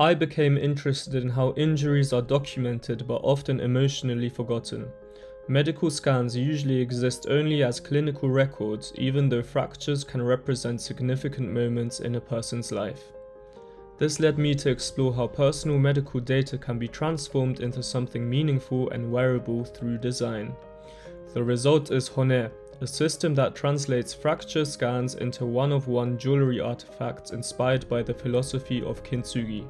I became interested in how injuries are documented but often emotionally forgotten. Medical scans usually exist only as clinical records, even though fractures can represent significant moments in a person's life. This led me to explore how personal medical data can be transformed into something meaningful and wearable through design. The result is Hone, a system that translates fracture scans into one-of-one jewelry artifacts inspired by the philosophy of kintsugi.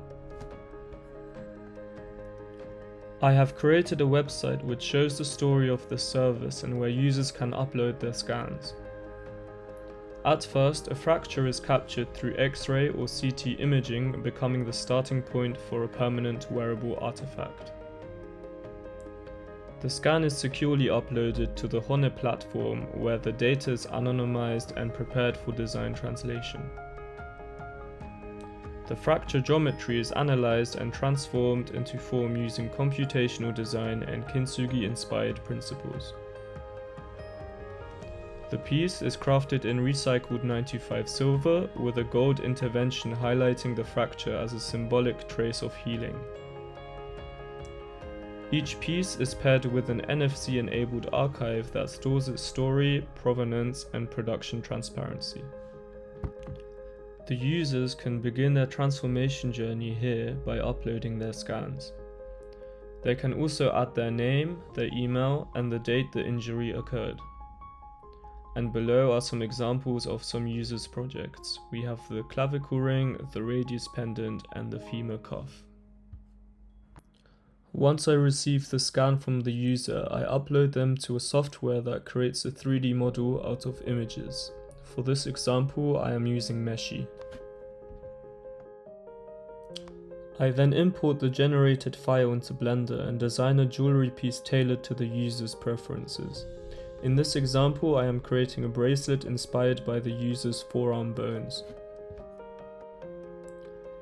I have created a website which shows the story of this service and where users can upload their scans. At first, a fracture is captured through X-ray or CT imaging, becoming the starting point for a permanent wearable artifact. The scan is securely uploaded to the Hone platform, where the data is anonymized and prepared for design translation. The fracture geometry is analyzed and transformed into form using computational design and kintsugi-inspired principles. The piece is crafted in recycled 925 silver with a gold intervention highlighting the fracture as a symbolic trace of healing. Each piece is paired with an NFC-enabled archive that stores its story, provenance, and production transparency. The users can begin their transformation journey here by uploading their scans. They can also add their name, their email, and the date the injury occurred. And below are some examples of some users' projects. We have the clavicle ring, the radius pendant, and the femur cuff. Once I receive the scan from the user, I upload them to a software that creates a 3D model out of images. For this example, I am using Meshi. I then import the generated file into Blender and design a jewelry piece tailored to the user's preferences. In this example, I am creating a bracelet inspired by the user's forearm bones.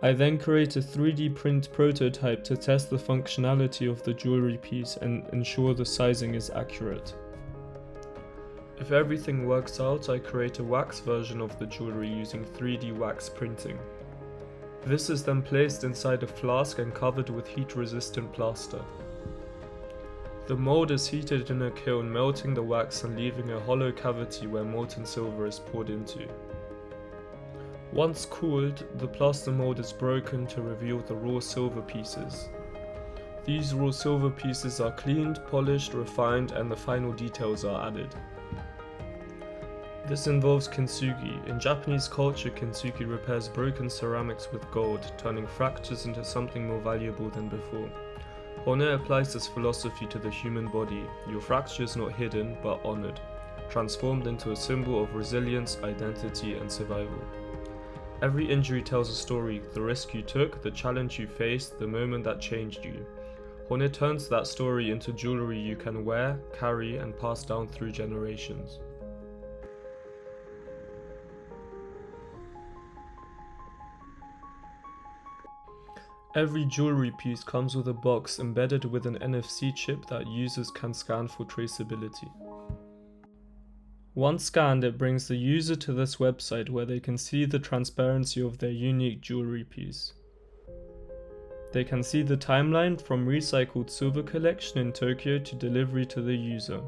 I then create a 3D print prototype to test the functionality of the jewelry piece and ensure the sizing is accurate. If everything works out, I create a wax version of the jewelry using 3D wax printing. This is then placed inside a flask and covered with heat-resistant plaster. The mold is heated in a kiln, melting the wax and leaving a hollow cavity where molten silver is poured into. Once cooled, the plaster mold is broken to reveal the raw silver pieces. These raw silver pieces are cleaned, polished, refined, and the final details are added. This involves kintsugi. In Japanese culture, kintsugi repairs broken ceramics with gold, turning fractures into something more valuable than before. Hone applies this philosophy to the human body. Your fracture is not hidden, but honored, transformed into a symbol of resilience, identity, and survival. Every injury tells a story: the risk you took, the challenge you faced, the moment that changed you. Hone turns that story into jewelry you can wear, carry, and pass down through generations. Every jewelry piece comes with a box embedded with an NFC chip that users can scan for traceability. Once scanned, it brings the user to this website where they can see the transparency of their unique jewelry piece. They can see the timeline from recycled silver collection in Tokyo to delivery to the user.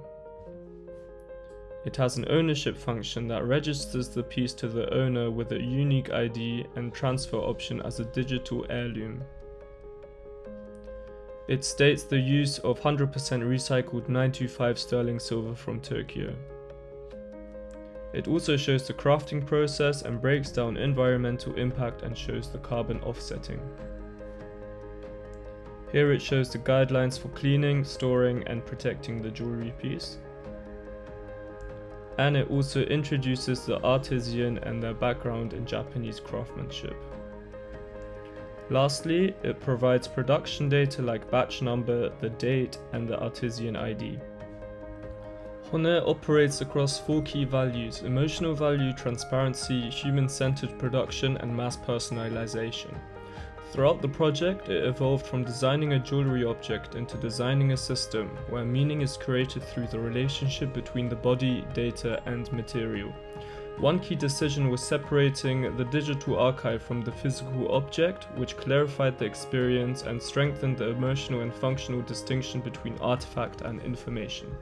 It has an ownership function that registers the piece to the owner with a unique ID and transfer option as a digital heirloom. It states the use of 100% recycled 925 sterling silver from Tokyo. It also shows the crafting process and breaks down environmental impact and shows the carbon offsetting. Here it shows the guidelines for cleaning, storing, and protecting the jewelry piece. And it also introduces the artisan and their background in Japanese craftsmanship. Lastly, it provides production data like batch number, the date, and the artisan ID. Hone operates across 4 key values: emotional value, transparency, human-centered production, and mass personalization. Throughout the project, it evolved from designing a jewelry object into designing a system where meaning is created through the relationship between the body, data, and material. One key decision was separating the digital archive from the physical object, which clarified the experience and strengthened the emotional and functional distinction between artifact and information.